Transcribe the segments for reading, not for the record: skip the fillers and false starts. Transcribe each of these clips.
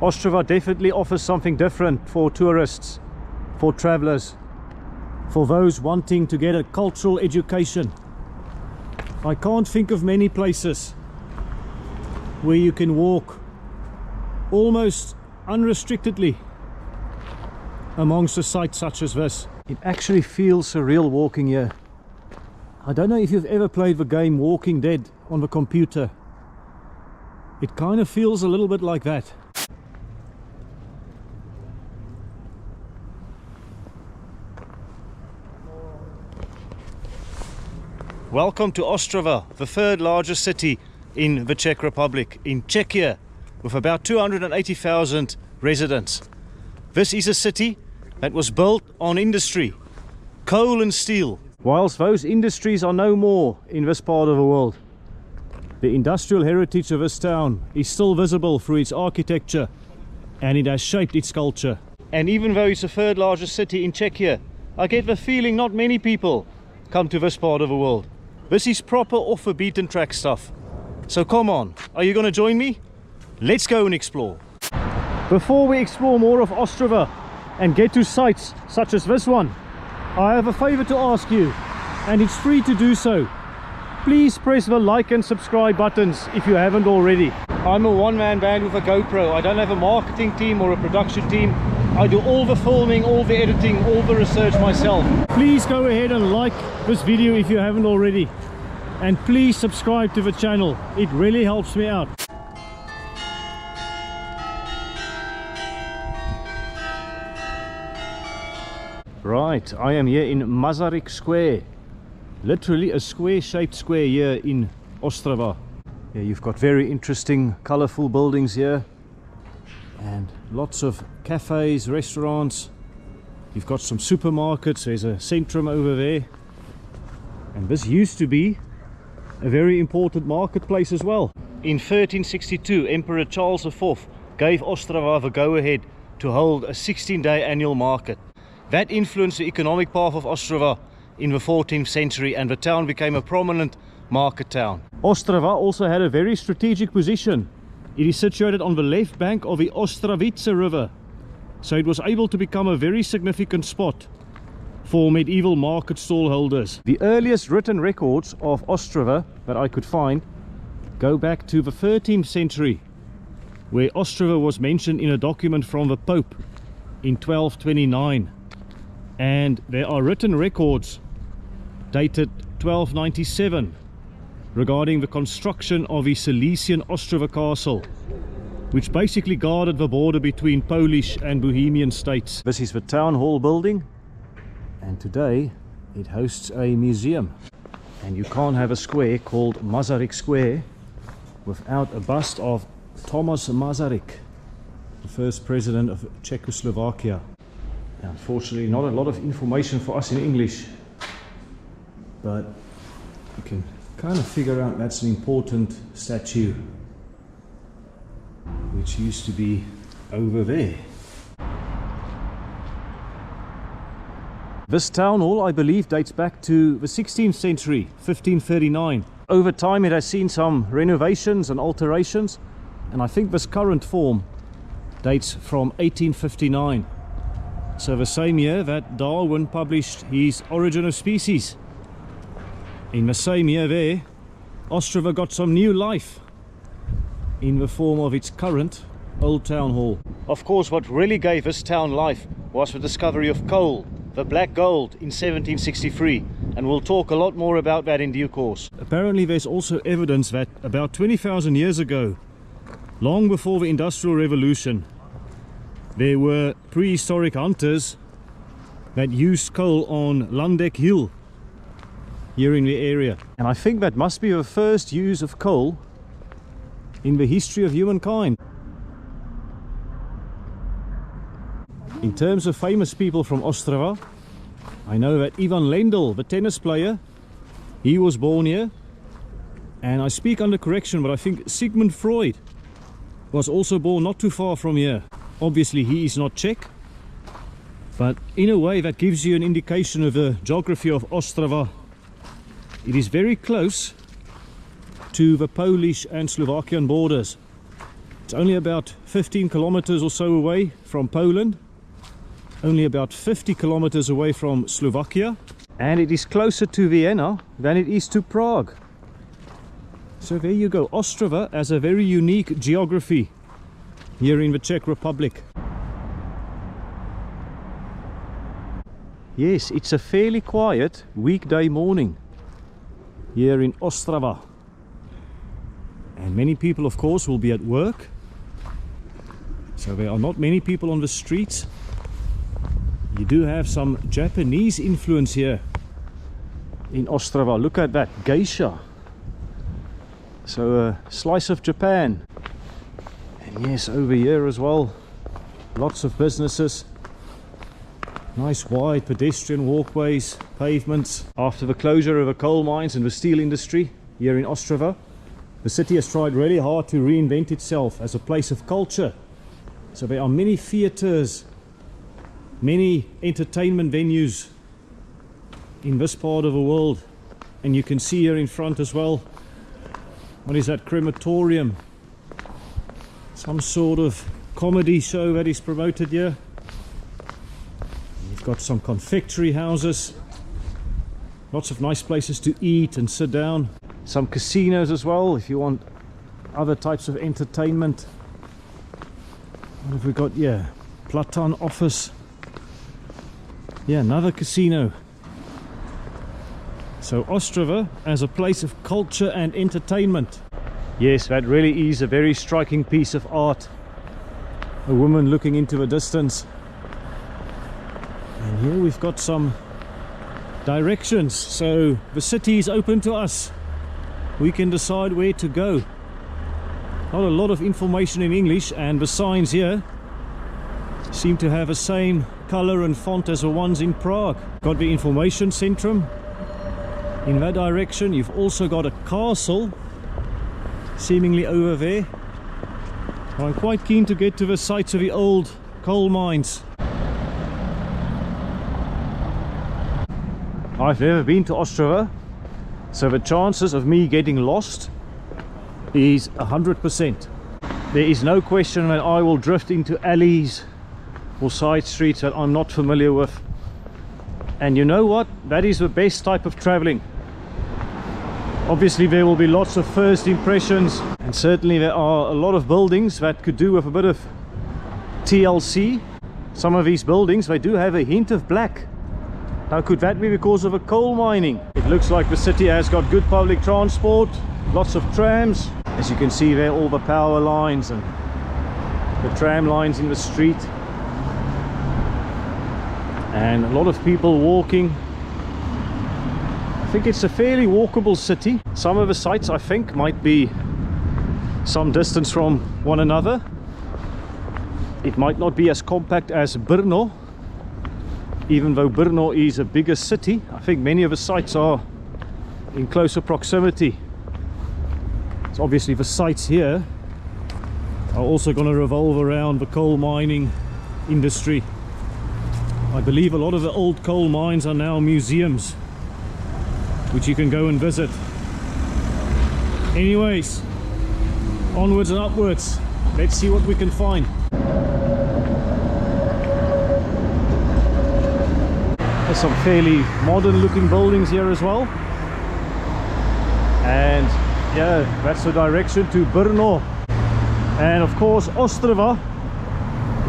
Ostrava definitely offers something different for tourists, for travelers, for those wanting to get a cultural education. I can't think of many places where you can walk almost unrestrictedly amongst a site such as this. It actually feels surreal walking here. I don't know if you've ever played the game Walking Dead on the computer. It kind of feels a little bit like that. Welcome to Ostrava, the third largest city in the Czech Republic, in Czechia, with about 280,000 residents. This is a city that was built on industry, coal and steel. Whilst those industries are no more in this part of the world, the industrial heritage of this town is still visible through its architecture, and it has shaped its culture. And even though it's the third largest city in Czechia, I get the feeling not many people come to this part of the world. This is proper off the beaten track stuff. So come on, are you going to join me? Let's go and explore. Before we explore more of Ostrava and get to sites such as this one, I have a favor to ask you, and it's free to do so. Please press the like and subscribe buttons if you haven't already. I'm a one-man band with a GoPro. I don't have a marketing team or a production team. I do all the filming, all the editing, all the research myself. Please go ahead and like this video if you haven't already. And please subscribe to the channel. It really helps me out. Right, I am here in Masaryk Square. Literally a square-shaped square here in Ostrava. Yeah, you've got very interesting, colorful buildings here. And lots of cafes, restaurants. You've got some supermarkets. There's a centrum over there. And this used to be a very important marketplace as well. In 1362, Emperor Charles IV gave Ostrava the go-ahead to hold a 16-day annual market. That influenced the economic path of Ostrava in the 14th century, and the town became a prominent market town. Ostrava also had a very strategic position. It is situated on the left bank of the Ostravice river, so it was able to become a very significant spot for medieval market stall holders. The earliest written records of Ostrava that I could find go back to the 13th century, where Ostrava was mentioned in a document from the Pope in 1229. And there are written records dated 1297 regarding the construction of the Silesian Ostrava castle, which basically guarded the border between Polish and Bohemian states. This is the town hall building, and today it hosts a museum. And you can't have a square called Masaryk Square without a bust of Thomas Masaryk, the first president of Czechoslovakia. Unfortunately, not a lot of information for us in English, but you can kind of figure out that's an important statue which used to be over there. This town hall, I believe, dates back to the 16th century, 1539. Over time it has seen some renovations and alterations, and I think this current form dates from 1859. So the same year that Darwin published his Origin of Species. In the same year there, Ostrava got some new life in the form of its current old town hall. Of course, what really gave this town life was the discovery of coal, the black gold, in 1763, and we'll talk a lot more about that in due course. Apparently there's also evidence that about 20,000 years ago, long before the Industrial Revolution, there were prehistoric hunters that used coal on Landeck Hill here in the area. And I think that must be the first use of coal in the history of humankind. In terms of famous people from Ostrava, I know that Ivan Lendl, the tennis player, he was born here. And I speak under correction, but I think Sigmund Freud was also born not too far from here. Obviously he is not Czech, but in a way that gives you an indication of the geography of Ostrava. It is very close to the Polish and Slovakian borders. It's only about 15 kilometers or so away from Poland, only about 50 kilometers away from Slovakia, and it is closer to Vienna than it is to Prague. So there you go. Ostrava has a very unique geography here in the Czech Republic. Yes, it's a fairly quiet weekday morning here in Ostrava. And many people, of course, will be at work. So there are not many people on the streets. You do have some Japanese influence here in Ostrava. Look at that, geisha. So a slice of Japan. And yes, over here as well, lots of businesses. Nice wide pedestrian walkways, pavements. After the closure of the coal mines and the steel industry here in Ostrava, the city has tried really hard to reinvent itself as a place of culture. So there are many theatres, many entertainment venues in this part of the world. And you can see here in front as well, what is that, crematorium? Some sort of comedy show that is promoted here. You've got some confectionery houses, lots of nice places to eat and sit down. Some casinos as well, if you want other types of entertainment. What have we got here? Platan office. Yeah, another casino. So Ostrava as a place of culture and entertainment. Yes, that really is a very striking piece of art. A woman looking into the distance. And here we've got some directions. So the city is open to us. We can decide where to go. Not a lot of information in English, and the signs here seem to have the same color and font as the ones in Prague. Got the information centrum in that direction. You've also got a castle seemingly over there. I'm quite keen to get to the sites of the old coal mines. I've never been to Ostrava, so the chances of me getting lost is 100%. There is no question that I will drift into alleys or side streets that I'm not familiar with. And you know what? That is the best type of traveling. Obviously there will be lots of first impressions, and certainly there are a lot of buildings that could do with a bit of TLC. Some of these buildings, they do have a hint of black. Now, could that be because of a coal mining? It looks like the city has got good public transport, lots of trams. As you can see there, all the power lines and the tram lines in the street. And a lot of people walking. I think it's a fairly walkable city. Some of the sites, I think, might be some distance from one another. It might not be as compact as Brno. Even though Brno is a bigger city, I think many of the sites are in closer proximity. So obviously the sites here are also going to revolve around the coal mining industry. I believe a lot of the old coal mines are now museums, which you can go and visit. Anyways, onwards and upwards. Let's see what we can find. There's some fairly modern looking buildings here as well. And yeah, that's the direction to Brno. And of course Ostrava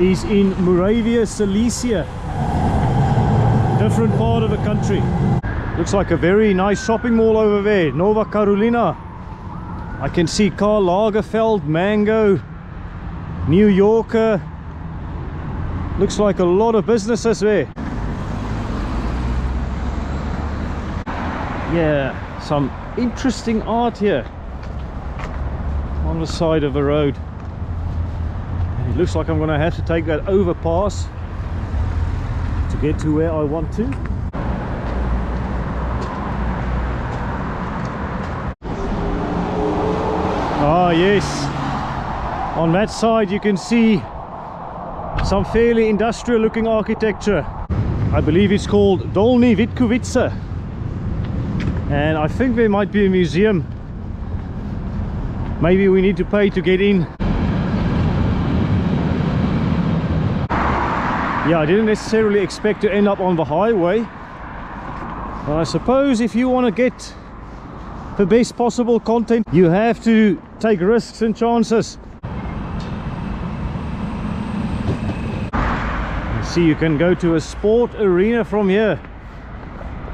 is in Moravia-Silesia, different part of the country. Looks like a very nice shopping mall over there, Nova Carolina. I can see Karl Lagerfeld, Mango, New Yorker. Looks like a lot of businesses there. Yeah, some interesting art here on the side of the road. And it looks like I'm going to have to take that overpass to get to where I want to. Ah yes, on that side you can see some fairly industrial looking architecture. I believe it's called Dolní Vítkovice. And I think there might be a museum. Maybe we need to pay to get in. Yeah, I didn't necessarily expect to end up on the highway, but I suppose if you want to get the best possible content, you have to take risks and chances. You see, you can go to a sport arena from here.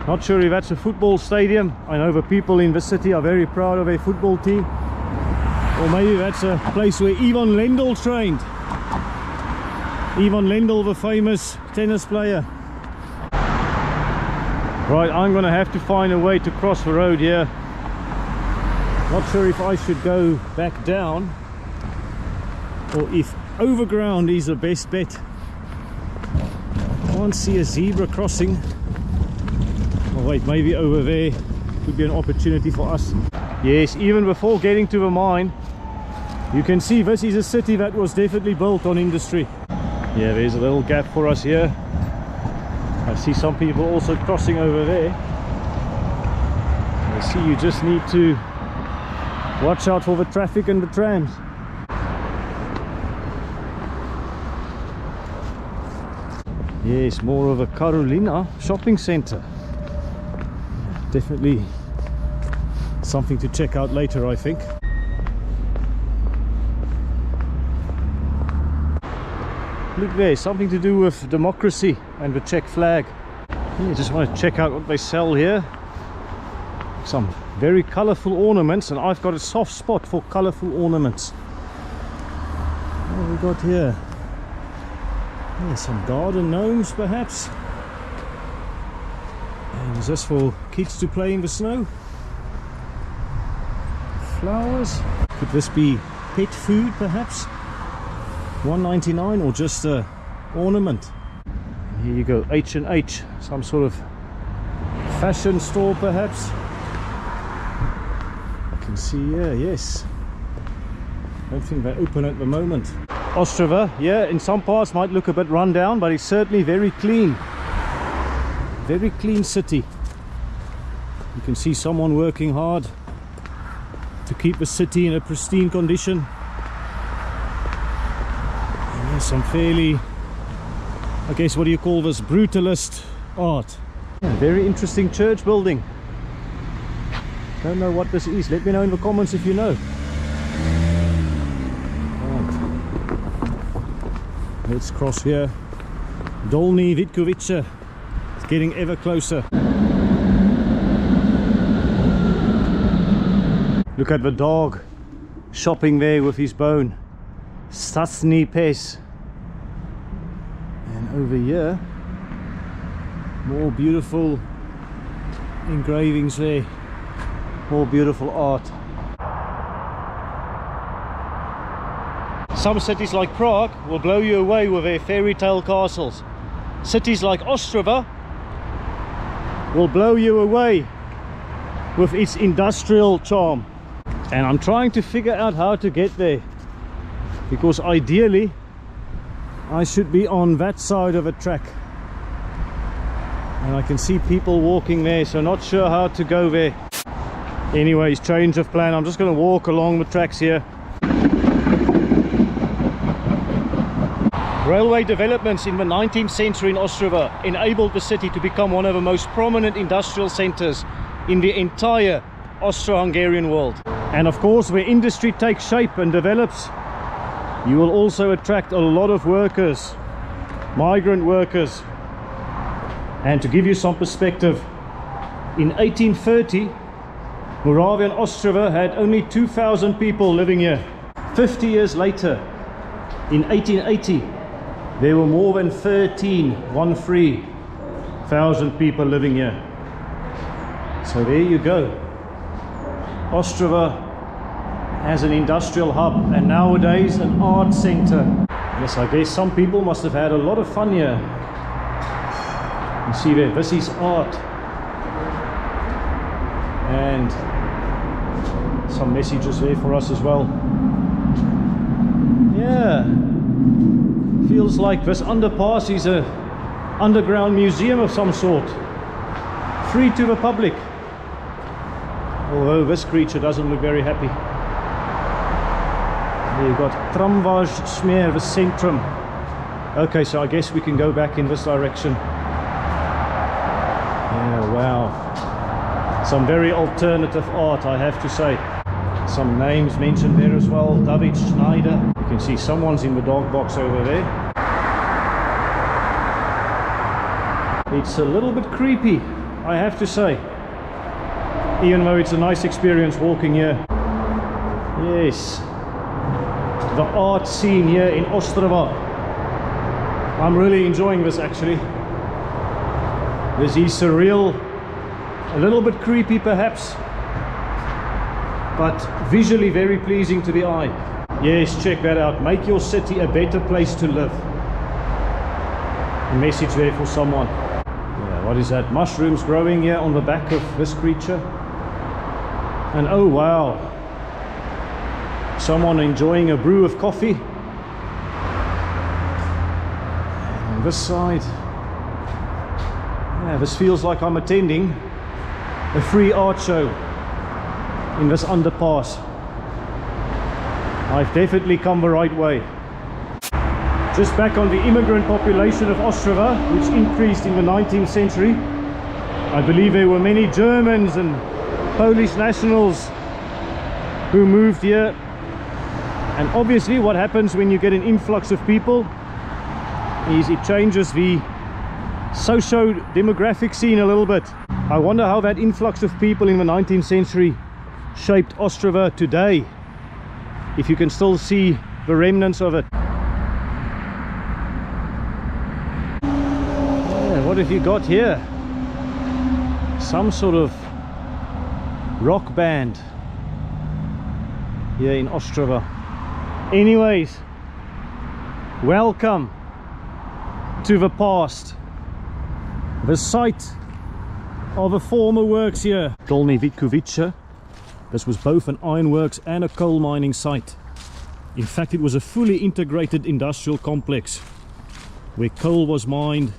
Not sure if that's a football stadium. I know the people in the city are very proud of a football team. Or maybe that's a place where Ivan Lendl trained. Ivan Lendl, the famous tennis player. Right, I'm gonna have to find a way to cross the road here. Not sure if I should go back down or if overground is the best bet. Can't see a zebra crossing. Oh wait, maybe over there could be an opportunity for us. Yes, even before getting to the mine, you can see this is a city that was definitely built on industry. Yeah, there's a little gap for us here. I see some people also crossing over there. I see you just need to watch out for the traffic and the trams. Yes, more of a Carolina shopping center. Definitely something to check out later, I think. Look there, something to do with democracy and the Czech flag. I just want to check out what they sell here. Some very colorful ornaments, and I've got a soft spot for colorful ornaments. What have we got here? Yeah, some garden gnomes perhaps. And is this for kids to play in the snow? Flowers. Could this be pet food perhaps? $1.99 or just a ornament. And here you go, H&H, some sort of fashion store perhaps. You can see here, yes. I don't think they're open at the moment. Ostrava, yeah, in some parts might look a bit run down, but it's certainly very clean. Very clean city. You can see someone working hard to keep the city in a pristine condition. And there's some fairly, I guess, what do you call this, brutalist art. Yeah, very interesting church building. Don't know what this is. Let me know in the comments if you know. Let's cross here. Dolní Vítkovice. It's getting ever closer. Look at the dog shopping there with his bone. Stasny pes. And over here, more beautiful engravings there. More beautiful art. Some cities like Prague will blow you away with their fairy tale castles. Cities like Ostrava will blow you away with its industrial charm. And I'm trying to figure out how to get there, because ideally I should be on that side of a track. And I can see people walking there, so not sure how to go there. Anyways, change of plan. I'm just going to walk along the tracks here. Railway developments in the 19th century in Ostrava enabled the city to become one of the most prominent industrial centers in the entire Austro-Hungarian world. And of course, where industry takes shape and develops, you will also attract a lot of workers, migrant workers. And to give you some perspective, in 1830, Moravian Ostrava had only 2,000 people living here. 50 years later, in 1880, there were more than 13,000 people living here. So there you go. Ostrava as an industrial hub, and nowadays an art center. Yes, I guess some people must have had a lot of fun here. You see there, this is art. And some messages there for us as well. Yeah, feels like this underpass is a underground museum of some sort, free to the public. Although this creature doesn't look very happy. There you've got Tramvaj Smeer, the Centrum. Okay, so I guess we can go back in this direction. Yeah, wow. Some very alternative art, I have to say. Some names mentioned there as well. David Schneider. You can see someone's in the dog box over there. It's a little bit creepy, I have to say. Even though it's a nice experience walking here. Yes. The art scene here in Ostrava. I'm really enjoying this actually. This is surreal, a little bit creepy perhaps, but visually very pleasing to the eye. Yes, check that out. Make your city a better place to live. A message there for someone. Yeah, what is that? Mushrooms growing here on the back of this creature. And oh wow, someone enjoying a brew of coffee. And on this side, yeah, this feels like I'm attending a free art show in this underpass. I've definitely come the right way. Just back on the immigrant population of Ostrava, which increased in the 19th century. I believe there were many Germans and Polish nationals who moved here. And obviously what happens when you get an influx of people is it changes the socio-demographic scene a little bit. I wonder how that influx of people in the 19th century shaped Ostrava today, if you can still see the remnants of it. Yeah, what have you got here? Some sort of rock band here in Ostrava. Anyways, welcome to the past. The site of a former works here, Dolní Vítkovice. This was both an ironworks and a coal mining site. In fact, it was a fully integrated industrial complex where coal was mined,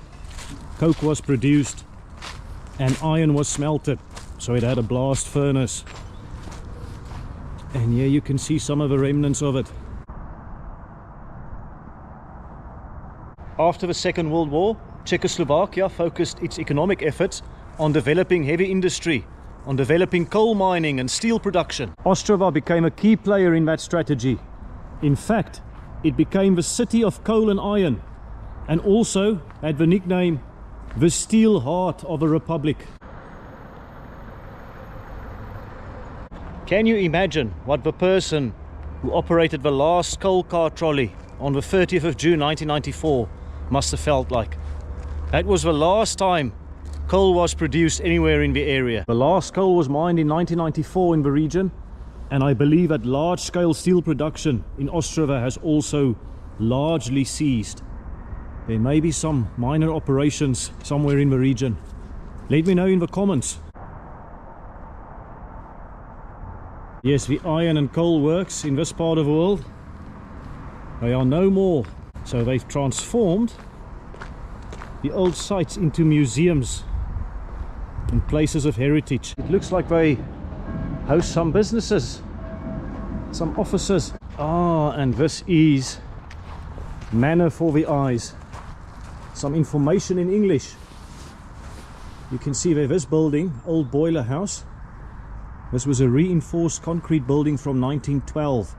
coke was produced, and iron was smelted. So it had a blast furnace. And here you can see some of the remnants of it. After the Second World War, Czechoslovakia focused its economic efforts on developing heavy industry, on developing coal mining and steel production. Ostrava became a key player in that strategy. In fact, it became the city of coal and iron, and also had the nickname the Steel Heart of the Republic. Can you imagine what the person who operated the last coal car trolley on the 30th of June 1994 must have felt like? That was the last time coal was produced anywhere in the area. The last coal was mined in 1994 in the region, and I believe that large-scale steel production in Ostrava has also largely ceased. There may be some minor operations somewhere in the region. Let me know in the comments. Yes, the iron and coal works in this part of the world, they are no more. So they've transformed the old sites into museums and places of heritage. It looks like they host some businesses, some offices. Ah, and this is manner for the eyes. Some information in English. You can see there, this building, old boiler house. This was a reinforced concrete building from 1912.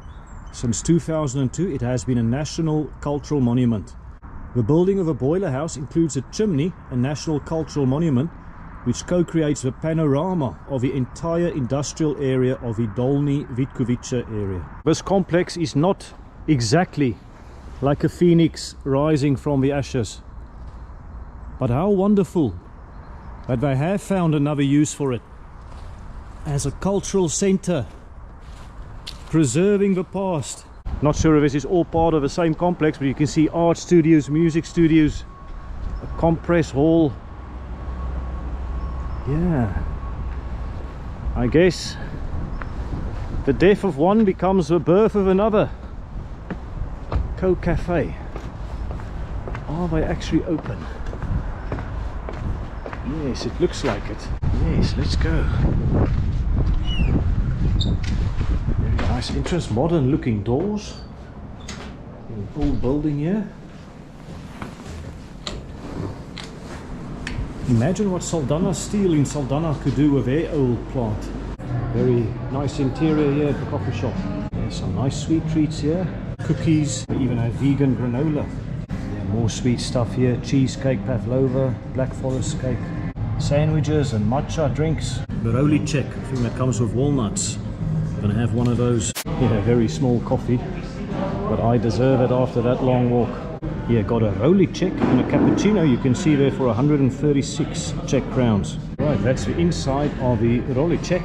Since 2002, it has been a national cultural monument. The building of a boiler house includes a chimney, a national cultural monument, which co-creates the panorama of the entire industrial area of the Dolní Vítkovice area. This complex is not exactly like a phoenix rising from the ashes. But how wonderful that they have found another use for it as a cultural center, preserving the past. Not sure if this is all part of the same complex, but you can see art studios, music studios, a compress hall. Yeah, I guess the death of one becomes the birth of another. Co-cafe. Are they actually open? Yes, it looks like it. Yes, let's go. Very nice entrance, modern looking doors. An old building here. Imagine what Saldanha Steel in Saldanha could do with their old plant. Very nice interior here at the coffee shop. There's some nice sweet treats here. Cookies, we even have vegan granola. Yeah, more sweet stuff here. Cheesecake, pavlova, black forest cake. Sandwiches and matcha drinks. The Roly Czech, I think that comes with walnuts. Gonna have one of those. Yeah, very small coffee, but I deserve it after that long walk. Yeah, got a Roly Czech and a cappuccino, you can see there, for 136 Czech crowns. Right, that's the inside of the Roly Czech.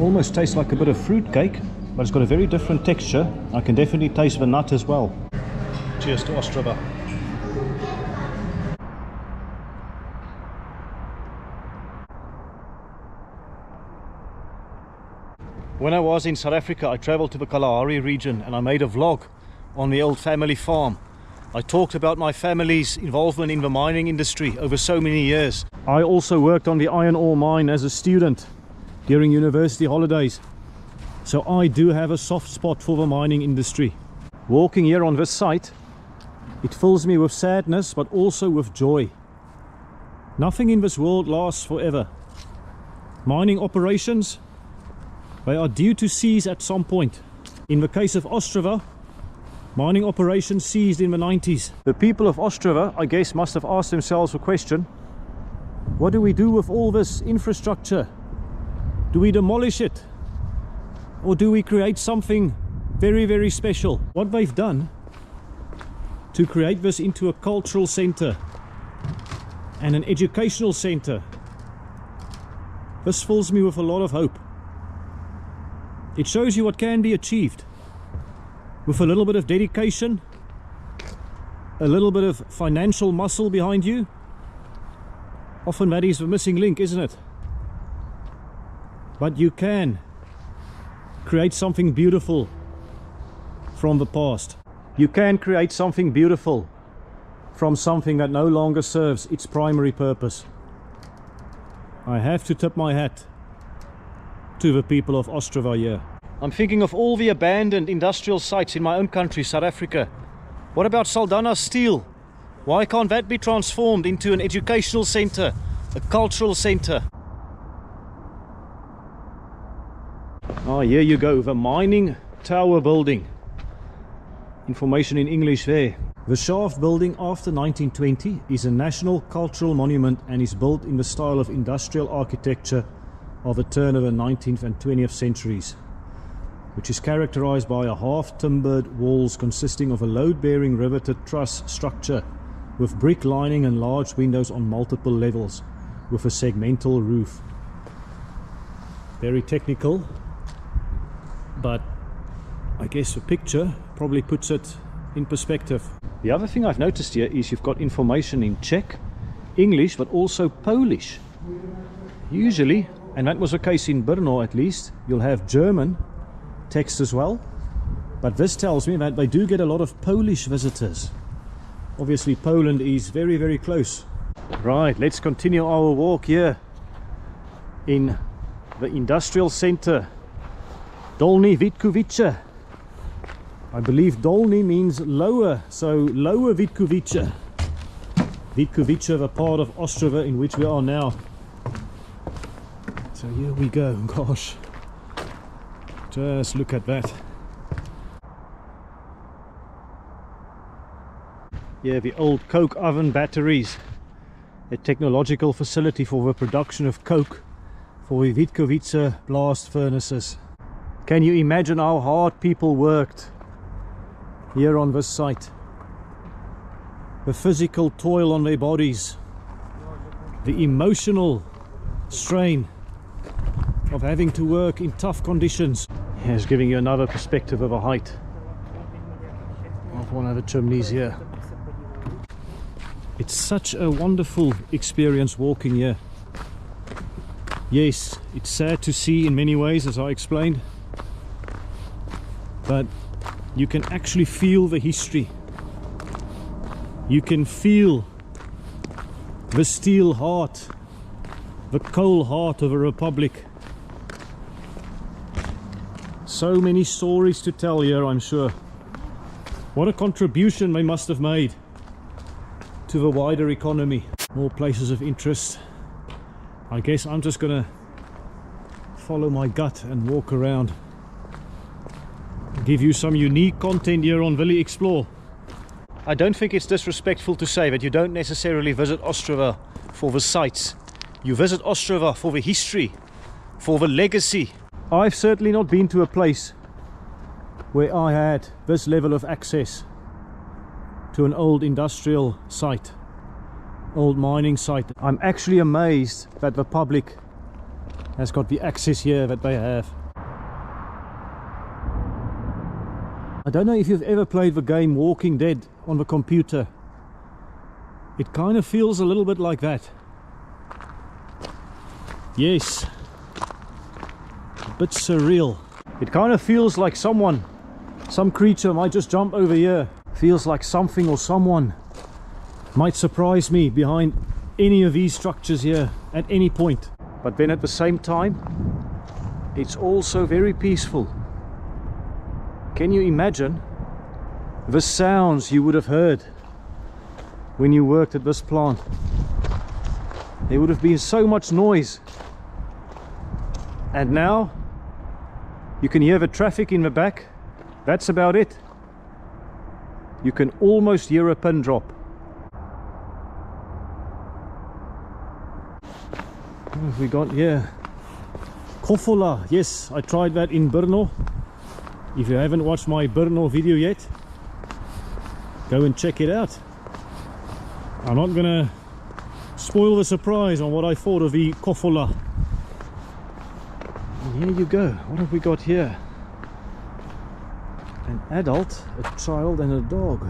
Almost tastes like a bit of fruit cake, but it's got a very different texture. I can definitely taste the nut as well. Cheers to Ostrava. When I was in South Africa, I traveled to the Kalahari region and I made a vlog on the old family farm. I talked about my family's involvement in the mining industry over so many years. I also worked on the iron ore mine as a student during university holidays. So I do have a soft spot for the mining industry. Walking here on this site, it fills me with sadness but also with joy. Nothing in this world lasts forever. Mining operations, they are due to cease at some point. In the case of Ostrava, mining operations ceased in the 90s. The people of Ostrava, I guess, must have asked themselves a question. What do we do with all this infrastructure? Do we demolish it? Or do we create something very, very special? What they've done to create this into a cultural center and an educational center, this fills me with a lot of hope. It shows you what can be achieved with a little bit of dedication, a little bit of financial muscle behind you. Often that is the missing link, isn't it? But you can create something beautiful from the past. You can create something beautiful from something that no longer serves its primary purpose. I have to tip my hat to the people of Ostrava here. I'm thinking of all the abandoned industrial sites in my own country, South Africa. What about Saldanha Steel? Why can't that be transformed into an educational center, a cultural center? Oh, here you go, the mining tower building. Information in English there. The shaft building after 1920 is a national cultural monument and is built in the style of industrial architecture of the turn of the 19th and 20th centuries, which is characterized by a half-timbered walls consisting of a load-bearing riveted truss structure with brick lining and large windows on multiple levels with a segmental roof. Very technical, but I guess the picture probably puts it in perspective. The other thing I've noticed here is you've got information in Czech, English, but also Polish. Usually, and that was the case in Brno at least, you'll have German text as well, but this tells me that they do get a lot of Polish visitors. Obviously Poland is very, very close. Right, let's continue our walk here in the industrial center, Dolní Vítkovice. I believe Dolní means lower, so lower Vítkovice. Vítkovice, the part of Ostrava in which we are now. So here we go, gosh. Just look at that. Yeah, the old coke oven batteries. A technological facility for the production of coke for the Vítkovice blast furnaces. Can you imagine how hard people worked here on this site? The physical toil on their bodies, the emotional strain of having to work in tough conditions. Here's giving you another perspective of a height of one of the chimneys here. It's such a wonderful experience walking here. Yes, it's sad to see in many ways, as I explained, but you can actually feel the history. You can feel the steel heart, the coal heart of a republic. So many stories to tell here, I'm sure. What a contribution they must have made to the wider economy. More places of interest. I guess I'm just gonna follow my gut and walk around. Give you some unique content here on Willy Explore. I don't think it's disrespectful to say that you don't necessarily visit Ostrava for the sights. You visit Ostrava for the history, for the legacy. I've certainly not been to a place where I had this level of access to an old industrial site, old mining site. I'm actually amazed that the public has got the access here that they have. I don't know if you've ever played the game Walking Dead on the computer. It kind of feels a little bit like that. Yes. A bit surreal. It kind of feels like some creature might just jump over here. Feels like something or someone might surprise me behind any of these structures here at any point. But then at the same time, it's also very peaceful. Can you imagine the sounds you would have heard when you worked at this plant? There would have been so much noise. And now you can hear the traffic in the back. That's about it. You can almost hear a pin drop. What have we got here? Kofola. Yes, I tried that in Brno. If you haven't watched my Brno video yet, go and check it out. I'm not gonna spoil the surprise on what I thought of the Kofola. And here you go. What have we got here? An adult, a child and a dog.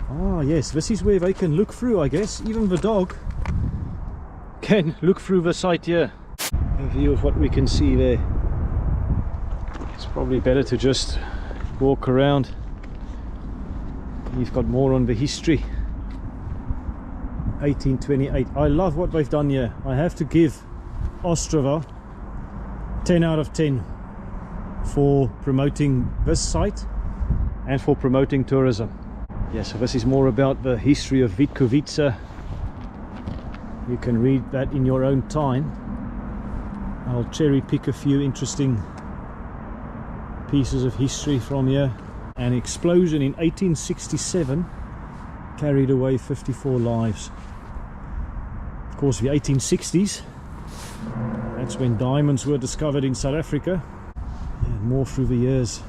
Ah yes, this is where they can look through, I guess. Even the dog can look through the site here. A view of what we can see there. It's probably better to just walk around. You've got more on the history. 1828. I love what they've done here. I have to give Ostrava 10 out of 10 for promoting this site and for promoting tourism. Yeah, so this is more about the history of Vítkovice. You can read that in your own time. I'll cherry pick a few interesting pieces of history from here. An explosion in 1867 carried away 54 lives. Of course, the 1860s, that's when diamonds were discovered in South Africa. Yeah, more through the years.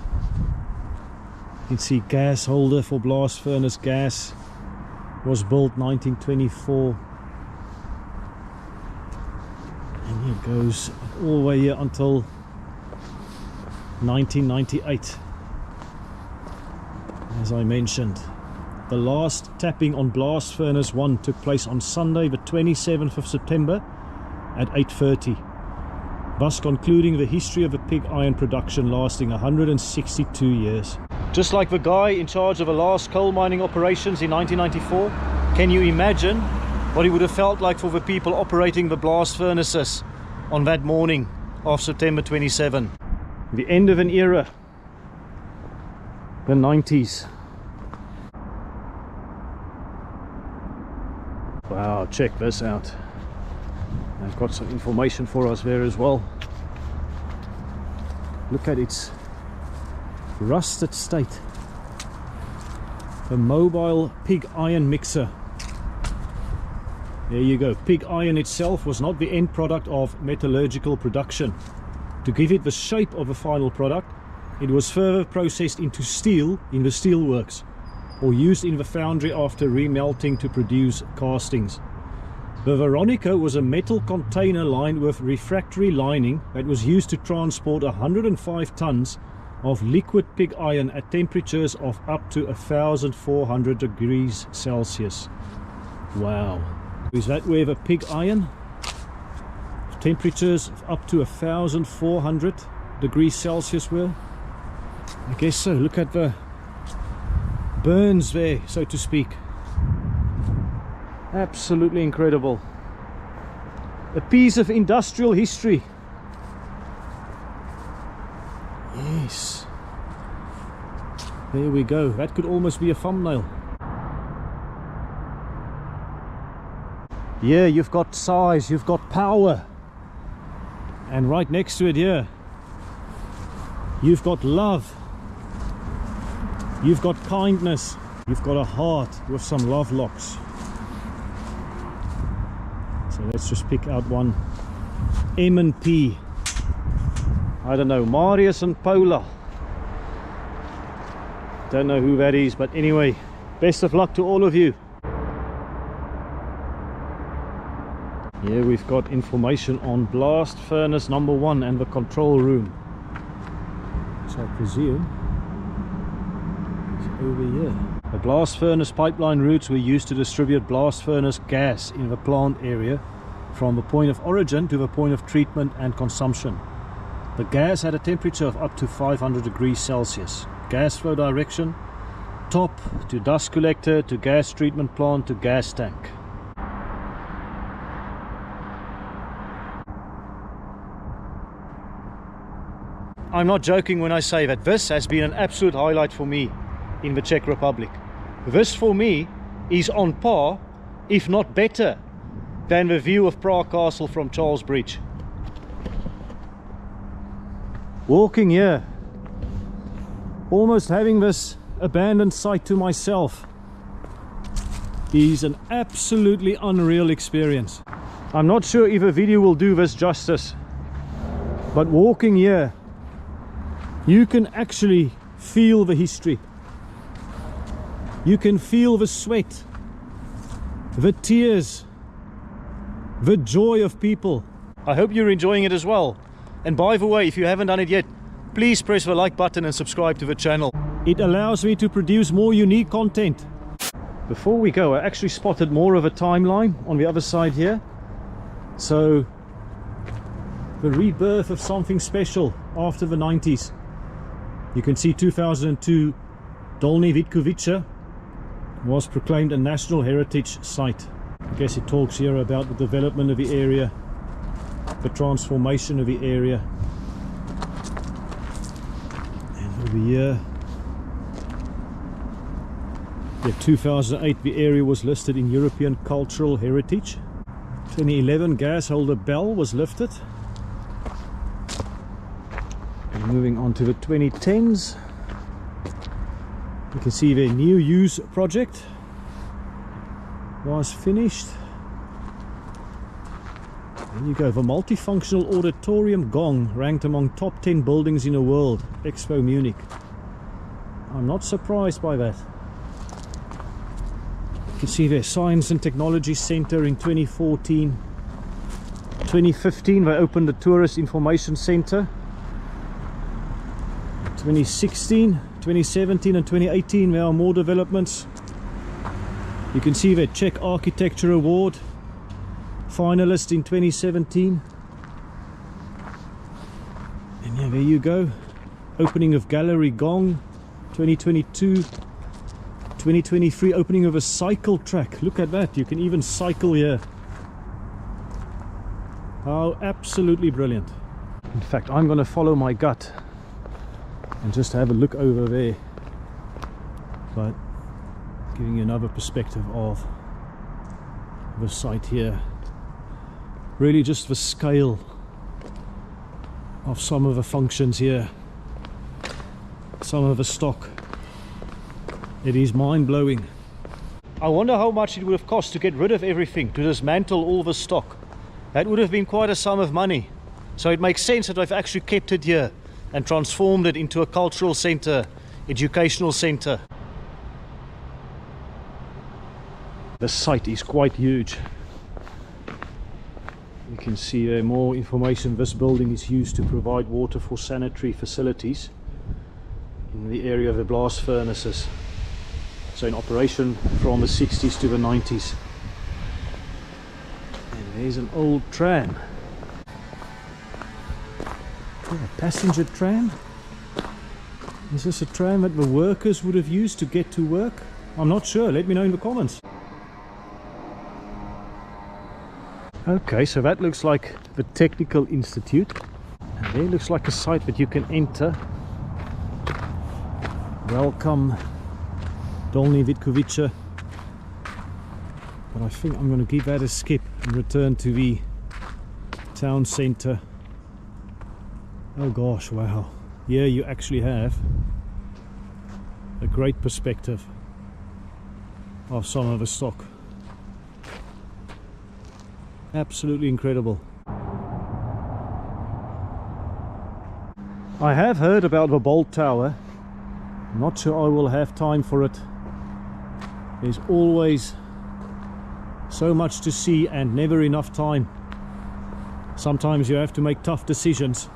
You can see gas holder for blast furnace gas was built 1924. And here it goes all the way here until 1998. As I mentioned, the last tapping on blast furnace 1 took place on Sunday the 27th of September at 8:30, thus concluding the history of the pig iron production lasting 162 years. Just like the guy in charge of the last coal mining operations in 1994, can you imagine what it would have felt like for the people operating the blast furnaces on that morning of September 27? The end of an era, the 90s. Wow, check this out. I've got some information for us there as well. Look at its rusted state. The mobile pig iron mixer. There you go. Pig iron itself was not the end product of metallurgical production. To give it the shape of a final product, it was further processed into steel in the steelworks, or used in the foundry after remelting to produce castings. The Veronica was a metal container lined with refractory lining that was used to transport 105 tons of liquid pig iron at temperatures of up to 1400 degrees Celsius. Wow. Is that where the pig iron? Temperatures of up to 1400 degrees Celsius were? I guess so. Look at the burns there, so to speak. Absolutely incredible. A piece of industrial history. Yes. There we go. That could almost be a thumbnail. Yeah, you've got size, you've got power. And right next to it here, you've got love. You've got kindness. You've got a heart with some love locks. So let's just pick out one. M and P. I don't know, Marius and Paula. Don't know who that is, but anyway, best of luck to all of you. Here we've got information on blast furnace number 1 and the control room. So I presume it's over here. The blast furnace pipeline routes were used to distribute blast furnace gas in the plant area from the point of origin to the point of treatment and consumption. The gas had a temperature of up to 500 degrees Celsius. Gas flow direction: top to dust collector to gas treatment plant to gas tank. I'm not joking when I say that this has been an absolute highlight for me in the Czech Republic. This for me is on par, if not better, than the view of Prague Castle from Charles Bridge. Walking here, almost having this abandoned site to myself, is an absolutely unreal experience. I'm not sure if a video will do this justice, but walking here, you can actually feel the history. You can feel the sweat, the tears, the joy of people. I hope you're enjoying it as well. And by the way, if you haven't done it yet, please press the like button and subscribe to the channel. It allows me to produce more unique content. Before we go, I actually spotted more of a timeline on the other side here. So, the rebirth of something special after the 90s. You can see 2002, Dolní Vítkovice was proclaimed a National Heritage Site. I guess it talks here about the development of the area, the transformation of the area. And over here, in 2008, the area was listed in European Cultural Heritage. 2011, gas holder bell was lifted. And moving on to the 2010s, you can see the new use project was finished. There you go, the multifunctional auditorium gong ranked among top 10 buildings in the world, Expo Munich. I'm not surprised by that. You can see their Science and Technology Center in 2014. 2015 they opened the Tourist Information Center. 2016, 2017 and 2018 there are more developments. You can see the Czech Architecture Award finalist in 2017. And yeah, there you go. Opening of Gallery Gong 2022. 2023 opening of a cycle track. Look at that, you can even cycle here. How absolutely brilliant. In fact, I'm going to follow my gut and just have a look over there, but giving you another perspective of the site here. Really just the scale of some of the functions here, some of the stock. It is mind-blowing. I wonder how much it would have cost to get rid of everything, to dismantle all the stock. That would have been quite a sum of money. So it makes sense that I've actually kept it here and transformed it into a cultural center, educational center. The site is quite huge. You can see there more information. This building is used to provide water for sanitary facilities in the area of the blast furnaces. So in operation from the 60s to the 90s. And there's an old tram. Yeah, a passenger tram. Is this a tram that the workers would have used to get to work? I'm not sure, let me know in the comments. Okay, so that looks like the Technical Institute. And there looks like a site that you can enter. Welcome, Dolní Vítkovice. but I think I'm going to give that a skip and return to the town centre. Oh gosh, wow. Here you actually have a great perspective of some of the stock. Absolutely incredible. I have heard about the Bolt Tower. I'm not sure I will have time for it. There's always so much to see and never enough time. Sometimes you have to make tough decisions.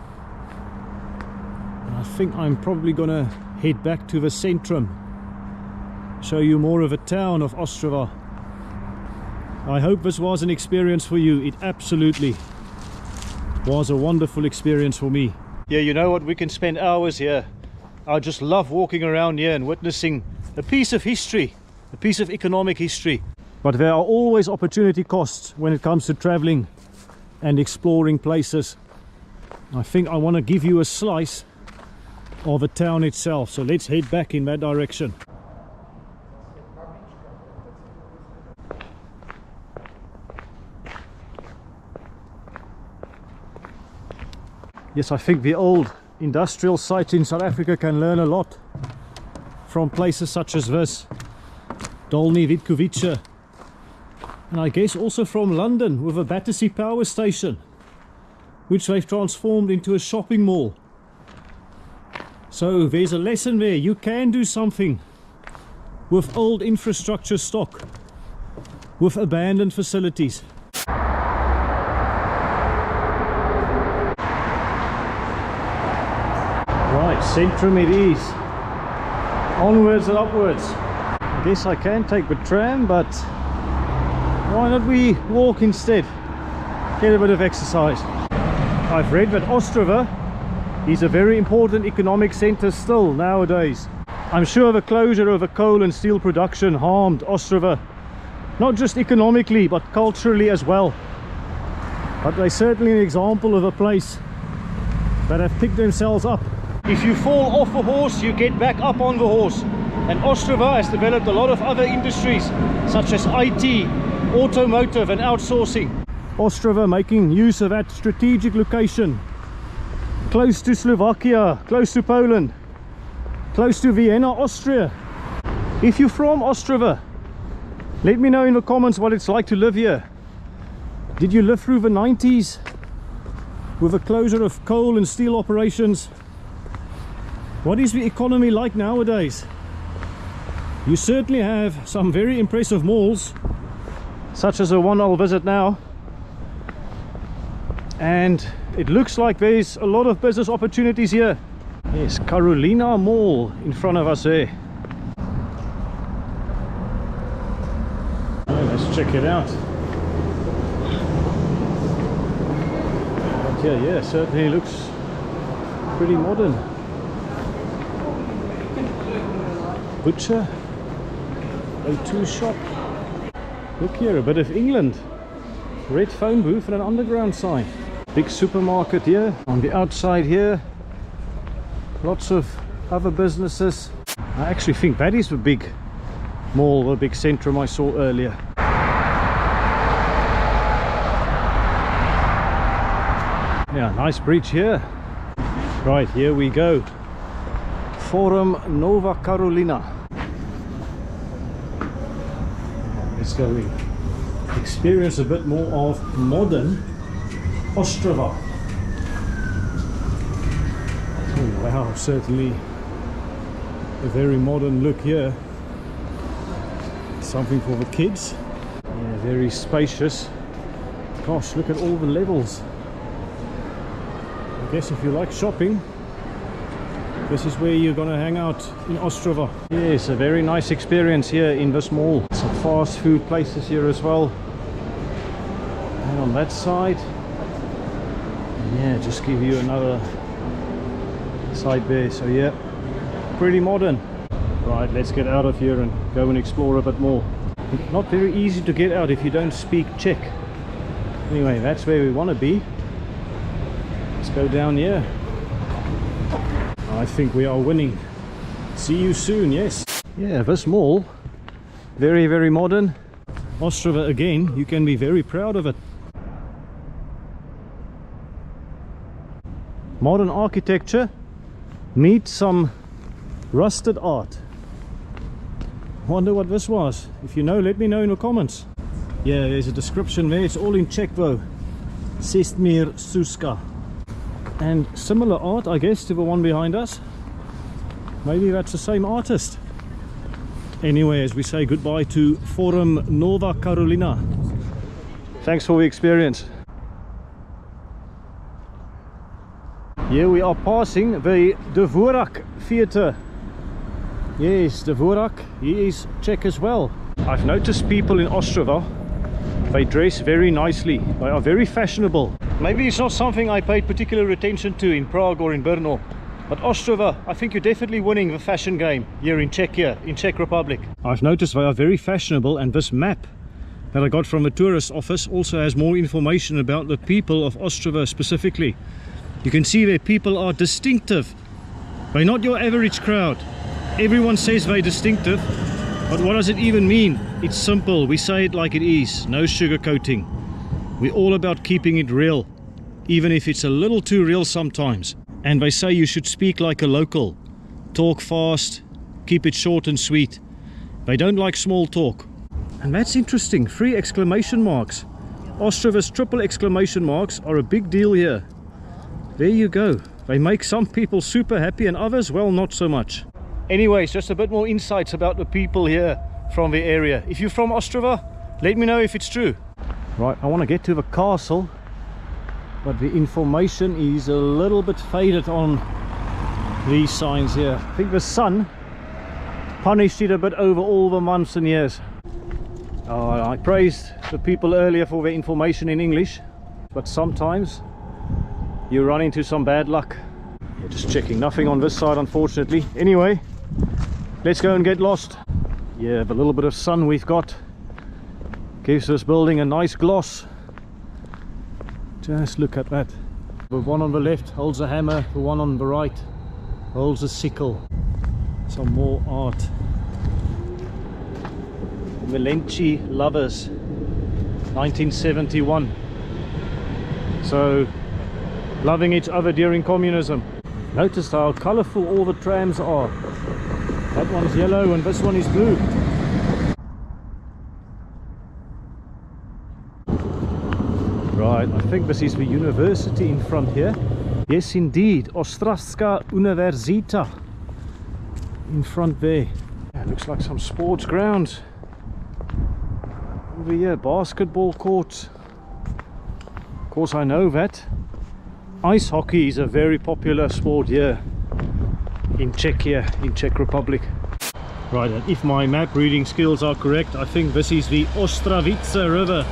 And I think I'm probably gonna head back to the centrum, show you more of the town of Ostrava. I hope this was an experience for you. It absolutely was a wonderful experience for me. Yeah, you know what, we can spend hours here. I just love walking around here and witnessing a piece of history, a piece of economic history. But there are always opportunity costs when it comes to traveling and exploring places. I think I want to give you a slice of the town itself, so let's head back in that direction. Yes, I think the old industrial sites in South Africa can learn a lot from places such as this, Dolní Vítkovice, and I guess also from London with a Battersea power station, which they've transformed into a shopping mall. So there's a lesson there. You can do something with old infrastructure stock, with abandoned facilities. Right, centrum it is. Onwards and upwards. I guess I can take the tram, but why not we walk instead? Get a bit of exercise. I've read that Ostrava is a very important economic centre still nowadays. I'm sure the closure of the coal and steel production harmed Ostrava, not just economically but culturally as well. But they're certainly an example of a place that have picked themselves up. If you fall off a horse, you get back up on the horse. And Ostrava has developed a lot of other industries such as IT, automotive and outsourcing. Ostrava making use of that strategic location, close to Slovakia, close to Poland, close to Vienna, Austria. If you're from Ostrava, let me know in the comments what it's like to live here. Did you live through the 90s with the closure of coal and steel operations? What is the economy like nowadays? You certainly have some very impressive malls, such as the one I'll visit now, and it looks like there's a lot of business opportunities here. Yes, Carolina Mall in front of us there. Oh, let's check it out. But yeah, certainly looks pretty modern. Butcher, O2 shop. Look here, a bit of England. Red phone booth and an underground sign. Big supermarket here. On the outside here, lots of other businesses. I actually think that is the big mall, the big centrum I saw earlier. Yeah, nice bridge here. Right, here we go. Forum Nova Carolina. Let's go in. Experience a bit more of modern Ostrava. Oh, wow, certainly a very modern look here. Something for the kids. Yeah, very spacious. Gosh, look at all the levels. I guess if you like shopping, this is where you're gonna hang out in Ostrava. Yes, a very nice experience here in this mall. Some fast food places here as well. And on that side, yeah, just give you another side there. So yeah, pretty modern. Right, let's get out of here and go and explore a bit more. Not very easy to get out if you don't speak Czech. Anyway, that's where we want to be. Let's go down here. I think we are winning. See you soon. Yes. Yeah, this mall, very modern. Ostrava again, you can be very proud of it. Modern architecture meets some rusted art. Wonder what this was. If you know, let me know in the comments. Yeah, there's a description there. It's all in Czech though. Sestmir Suska. And similar art, I guess, to the one behind us. Maybe that's the same artist. Anyway, as we say goodbye to Forum Nova Carolina. Thanks for the experience. Here we are passing the Dvorak Theatre. Yes, Dvorak, he is Czech as well. I've noticed people in Ostrava, they dress very nicely. They are very fashionable. Maybe it's not something I paid particular attention to in Prague or in Brno. But Ostrava, I think you're definitely winning the fashion game here in Czechia, in Czech Republic. I've noticed they are very fashionable, and this map that I got from the tourist office also has more information about the people of Ostrava specifically. You can see their people are distinctive. They're not your average crowd. Everyone says they're distinctive, but what does it even mean? It's simple, we say it like it is, no sugarcoating. We're all about keeping it real, even if it's a little too real sometimes. And they say you should speak like a local. Talk fast, keep it short and sweet. They don't like small talk. And that's interesting, 3 exclamation marks. Ostrava's triple exclamation marks are a big deal here. There you go. They make some people super happy and others, well, not so much. Anyways, just a bit more insights about the people here from the area. If you're from Ostrava, let me know if it's true. Right, I want to get to the castle, but the information is a little bit faded on these signs here. I think the sun punished it a bit over all the months and years. I praised the people earlier for their information in English, but sometimes you run into some bad luck. Yeah, just checking, nothing on this side unfortunately. Anyway, let's go and get lost. Yeah, the little bit of sun we've got gives this building a nice gloss. Just look at that. The one on the left holds a hammer, the one on the right holds a sickle. Some more art. Valenci Lovers, 1971. So, loving each other during communism. Notice how colourful all the trams are. That one's yellow and this one is blue. Right, I think this is the university in front here. Yes indeed, Ostravska Univerzita in front there. Yeah, looks like some sports grounds. Over here, basketball courts. Of course I know that. Ice hockey is a very popular sport here in Czechia, in Czech Republic. Right, and if my map reading skills are correct, I think this is the Ostravice River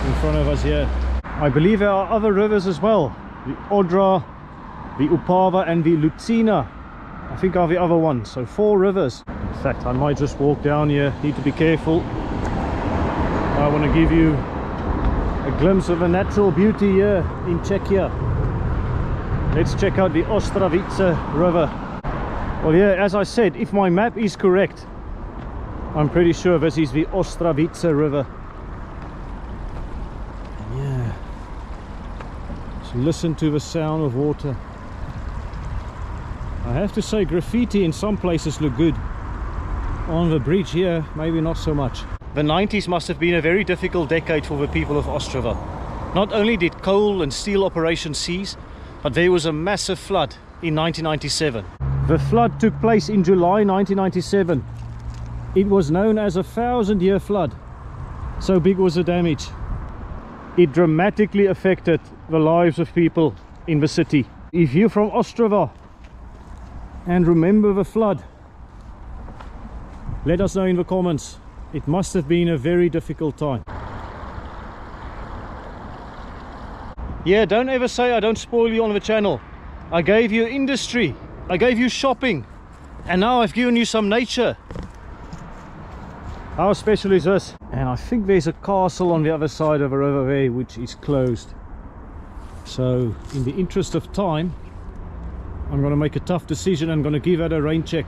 in front of us here. I believe there are other rivers as well. The Odra, the Upava and the Lucina, I think are the other ones. So 4 rivers. In fact, I might just walk down here, need to be careful. I want to give you a glimpse of the natural beauty here in Czechia. Let's check out the Ostravice River. Well, yeah, as I said, if my map is correct, I'm pretty sure this is the Ostravice River. Yeah. So listen to the sound of water. I have to say, graffiti in some places look good. On the bridge here, maybe not so much. The 90s must have been a very difficult decade for the people of Ostrava. Not only did coal and steel operations cease, but there was a massive flood in 1997. The flood took place in July 1997. It was known as a 1,000-year flood. So big was the damage. It dramatically affected the lives of people in the city. If you're from Ostrava and remember the flood, let us know in the comments. It must have been a very difficult time. Yeah, don't ever say I don't spoil you on the channel. I gave you industry, I gave you shopping, and now I've given you some nature. How special is this? And I think there's a castle on the other side of the river there which is closed. So in the interest of time, I'm going to make a tough decision. I'm going to give that a rain check.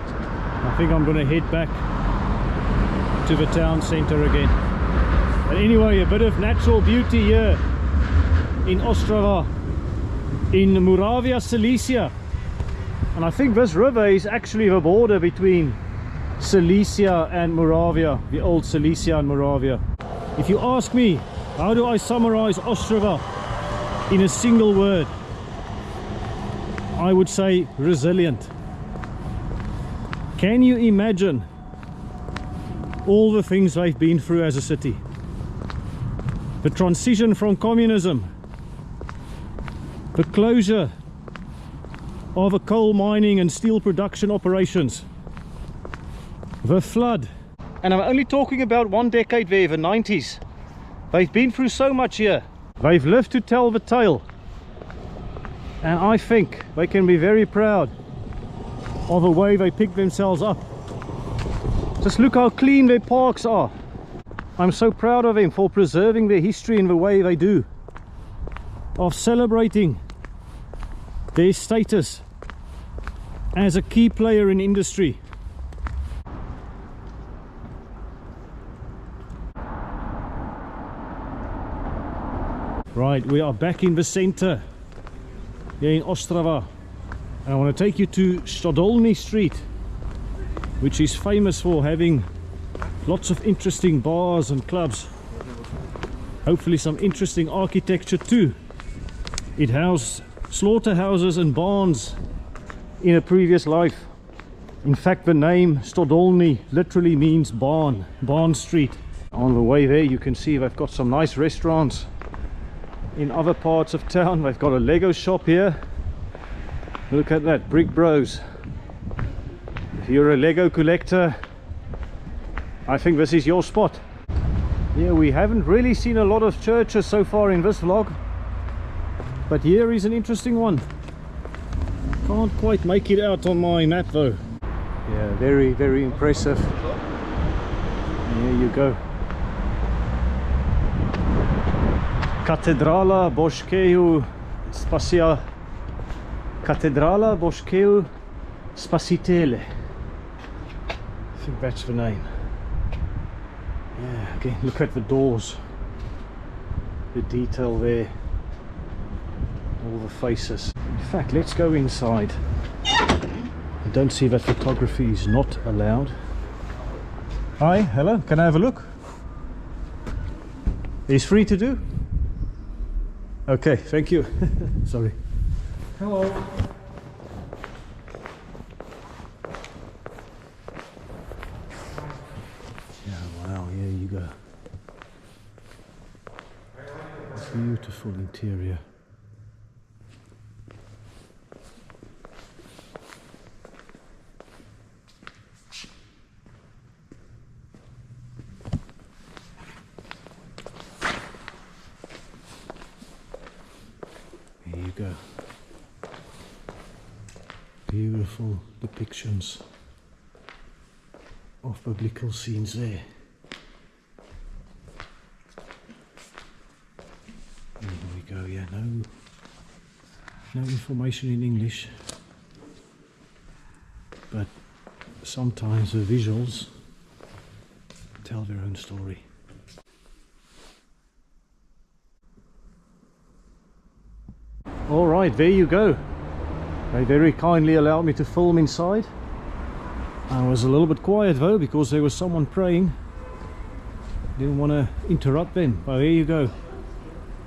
I think I'm going to head back into the town center again. But anyway, a bit of natural beauty here in Ostrava, in Moravia-Silesia. And I think this river is actually the border between Silesia and Moravia, the old Silesia and Moravia. If you ask me, how do I summarize Ostrava in a single word, I would say resilient. Can you imagine all the things they've been through as a city? The transition from communism, the closure of a coal mining and steel production operations, the flood, and I'm only talking about one decade there, the 90s. They've been through so much here. They've lived to tell the tale, and I think they can be very proud of the way they pick themselves up. Just look how clean their parks are. I'm so proud of them for preserving their history in the way they do, of celebrating their status as a key player in industry. Right, we are back in the center here in Ostrava, and I want to take you to Dolní Street, which is famous for having lots of interesting bars and clubs. Hopefully some interesting architecture too. It housed slaughterhouses and barns in a previous life. In fact, the name Stodolny literally means barn, barn street. On the way there you can see they've got some nice restaurants. In other parts of town they've got a Lego shop here. Look at that, Brick Bros. If you're a Lego collector, I think this is your spot. Yeah, we haven't really seen a lot of churches so far in this vlog, but here is an interesting one. Can't quite make it out on my map though. Yeah, very, very impressive. And here you go. Katedrala Božského Spasia. Katedrala Božského Spasitele. I think that's the name. Yeah, again, look at the doors. The detail there. All the faces. In fact, let's go inside. I don't see that photography is not allowed. Hi, hello, can I have a look? It's free to do? Okay, thank you. Sorry. Hello. Yeah, wow, here you go. Beautiful interior. Here you go. Beautiful depictions of biblical scenes there. Here we go. Yeah, no information in English, but sometimes the visuals tell their own story. All right, there you go. They very kindly allowed me to film inside. I was a little bit quiet though because there was someone praying. Didn't want to interrupt them. But there you go.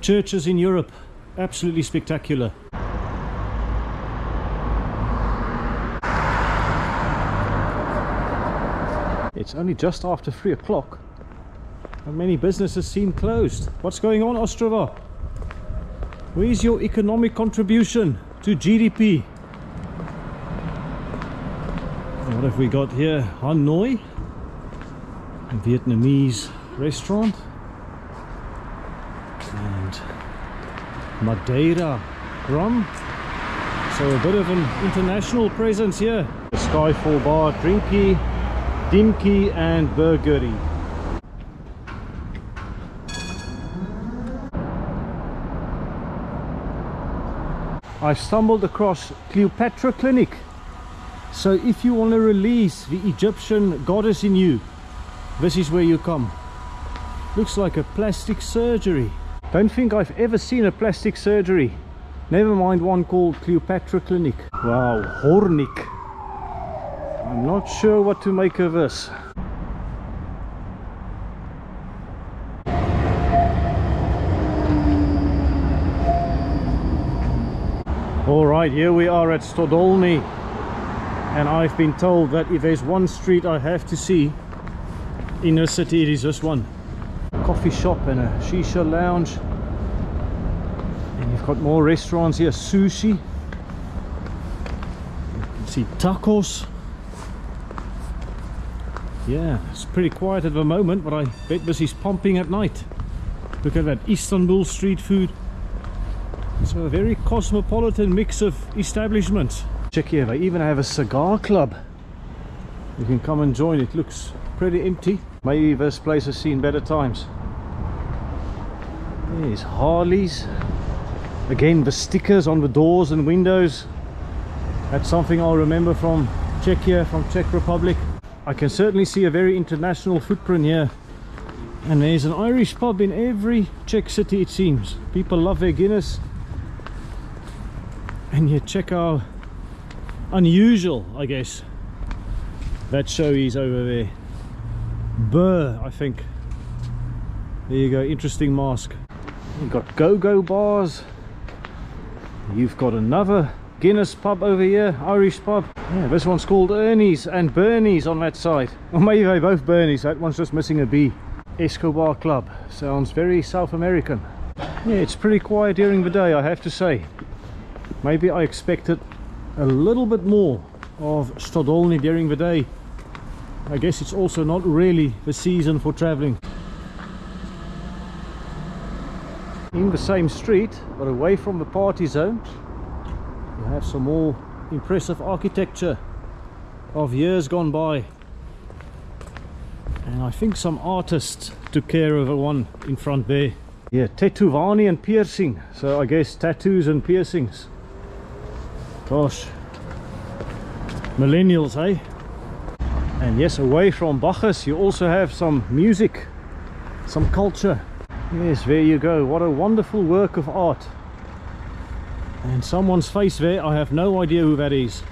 Churches in Europe, absolutely spectacular. It's only just after 3 o'clock and many businesses seem closed. What's going on, Ostrava? Where's your economic contribution to GDP? What have we got here? Hanoi, a Vietnamese restaurant, and Madeira rum. So a bit of an international presence here. The Skyfall Bar, Drinky, Dimky and Burgery. I stumbled across Cleopatra Clinic. So if you want to release the Egyptian goddess in you, this is where you come. Looks like a plastic surgery. Don't think I've ever seen a plastic surgery. Never mind one called Cleopatra Clinic. Wow, Hornik. I'm not sure what to make of this. Alright, here we are at Dolní, and I've been told that if there's one street I have to see in the city, it is this one. Coffee shop and a shisha lounge, and you've got more restaurants here. Sushi, you can see tacos. Yeah, it's pretty quiet at the moment, but I bet this is pumping at night. Look at that Istanbul street food. It's a very cosmopolitan mix of establishments. Czechia, they even have a cigar club. You can come and join. It looks pretty empty. Maybe this place has seen better times. There's Harleys. Again, the stickers on the doors and windows. That's something I'll remember from Czechia, from Czech Republic. I can certainly see a very international footprint here. And there's an Irish pub in every Czech city, it seems. People love their Guinness. And you check how unusual, I guess, that show is over there. Burr, I think. There you go, interesting mask. You've got go-go bars. You've got another Guinness pub over here, Irish pub. Yeah, this one's called Ernie's and Bernie's on that side. Or maybe they both Bernie's, that one's just missing a B. Escobar Club, sounds very South American. Yeah, it's pretty quiet during the day, I have to say. Maybe I expected a little bit more of Dolní during the day. I guess it's also not really the season for traveling. In the same street, but away from the party zone, you have some more impressive architecture of years gone by. And I think some artists took care of the one in front there. Yeah, tattoowanie and piercing. So I guess tattoos and piercings. Gosh, millennials, eh? And yes, away from Bacchus you also have some music, some culture. Yes, there you go. What a wonderful work of art. And someone's face there, I have no idea who that is.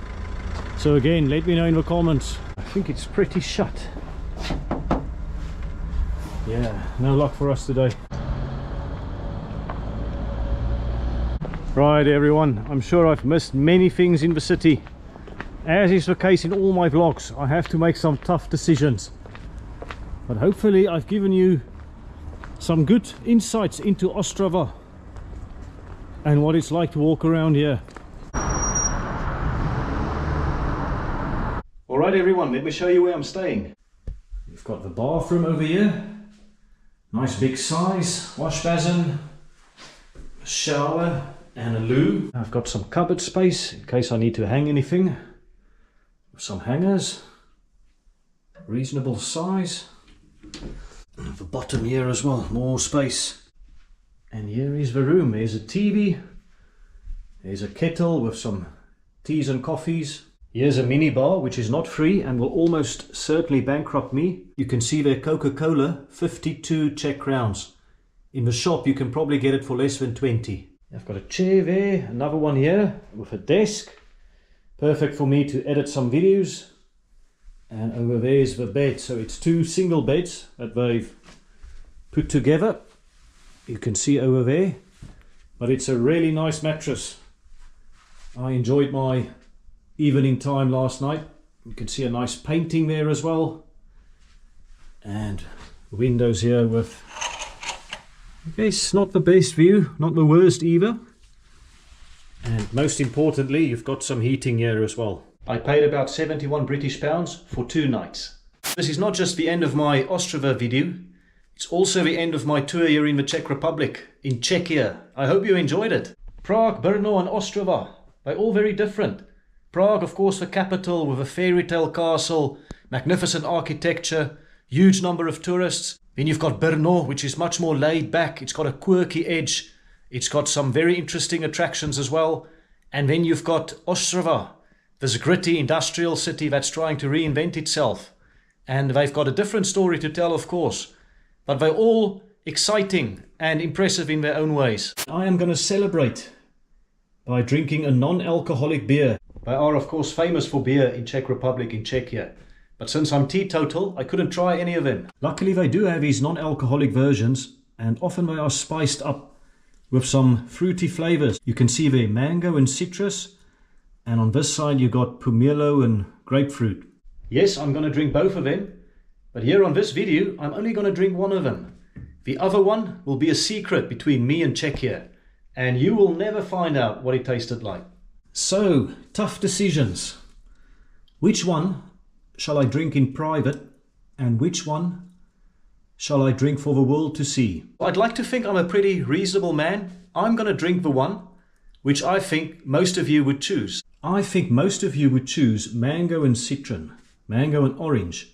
So again, let me know in the comments. I think it's pretty shut. Yeah, no luck for us today. Right everyone, I'm sure I've missed many things in the city. As is the case in all my vlogs, I have to make some tough decisions. But hopefully I've given you some good insights into Ostrava and what it's like to walk around here. Alright everyone, let me show you where I'm staying. We've got the bathroom over here. Nice big size, wash basin, a shower and a loo. I've got some cupboard space in case I need to hang anything. Some hangers, reasonable size. And the bottom here as well, more space. And here is the room. There's a TV, there's a kettle with some teas and coffees. Here's a mini bar which is not free and will almost certainly bankrupt me. You can see there Coca-Cola, 52 Czech crowns. In the shop you can probably get it for less than 20. I've got a chair there, another one here with a desk. Perfect for me to edit some videos. And over there is the bed. So it's two single beds that they've put together. You can see over there. But it's a really nice mattress. I enjoyed my evening time last night. You can see a nice painting there as well. And windows here with, I guess, not the best view, not the worst either. And most importantly, you've got some heating here as well. I paid about 71 British pounds for 2 nights. This is not just the end of my Ostrava video, it's also the end of my tour here in the Czech Republic, in Czechia. I hope you enjoyed it. Prague, Brno and Ostrava, they're all very different. Prague, of course, the capital with a fairy tale castle, magnificent architecture, huge number of tourists. Then you've got Brno, which is much more laid back. It's got a quirky edge. It's got some very interesting attractions as well. And then you've got Ostrava, this gritty industrial city that's trying to reinvent itself. and they've got a different story to tell, of course, but they're all exciting and impressive in their own ways. I am going to celebrate by drinking a non-alcoholic beer. They are, of course, famous for beer in Czech Republic, in Czechia. But since I'm teetotal, I couldn't try any of them. Luckily, they do have these non-alcoholic versions, and often they are spiced up with some fruity flavors. You can see there mango and citrus, and on this side you got pomelo and grapefruit. Yes, I'm going to drink both of them, but here on this video, I'm only going to drink one of them. The other one will be a secret between me and Czechia, and you will never find out what it tasted like. So, tough decisions. Which one shall I drink in private, and which one shall I drink for the world to see? I'd like to think I'm a pretty reasonable man. I'm going to drink the one which I think most of you would choose. I think most of you would choose mango and citron, mango and orange,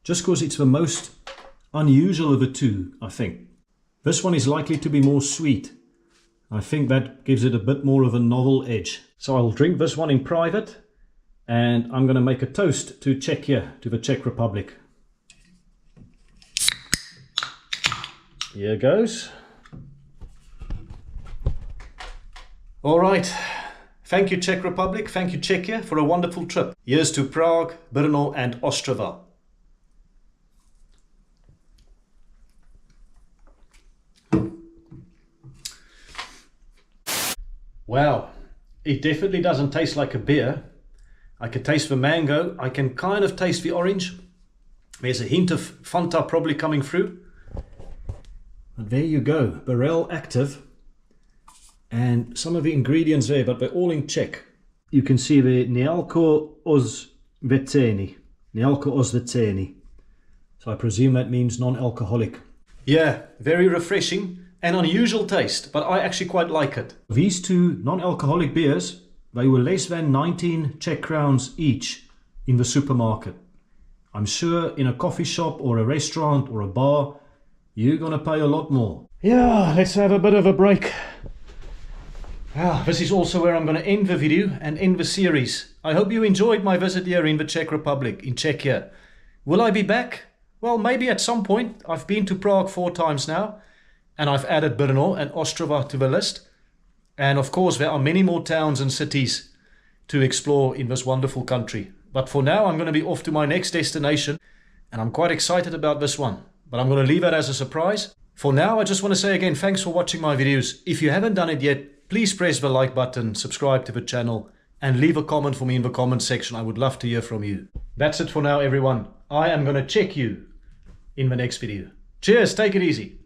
just because it's the most unusual of the two, I think. This one is likely to be more sweet. I think that gives it a bit more of a novel edge. So I'll drink this one in private, and I'm going to make a toast to Czechia, to the Czech Republic. Here goes. All right. Thank you, Czech Republic. Thank you, Czechia, for a wonderful trip. Here's to Prague, Brno and Ostrava. Wow, it definitely doesn't taste like a beer. I can taste the mango. I can kind of taste the orange. There's a hint of Fanta probably coming through. But there you go, Barrel Active. And some of the ingredients there, but they're all in Czech. You can see the nealko ozveceni. Nealko ozveceni. So I presume that means non-alcoholic. Yeah, very refreshing and unusual taste, but I actually quite like it. These two non-alcoholic beers, they were less than 19 Czech crowns each in the supermarket. I'm sure in a coffee shop or a restaurant or a bar, you're gonna pay a lot more. Yeah, let's have a bit of a break. This is also where I'm going to end the video and end the series. I hope you enjoyed my visit here in the Czech Republic, in Czechia. Will I be back? Well, maybe at some point. I've been to Prague 4 times now, and I've added Brno and Ostrava to the list. And of course, there are many more towns and cities to explore in this wonderful country. But for now, I'm going to be off to my next destination, and I'm quite excited about this one. But I'm going to leave it as a surprise. For now, I just want to say again, thanks for watching my videos. If you haven't done it yet, please press the like button, subscribe to the channel, and leave a comment for me in the comment section. I would love to hear from you. That's it for now, everyone. I am going to check you in the next video. Cheers, take it easy.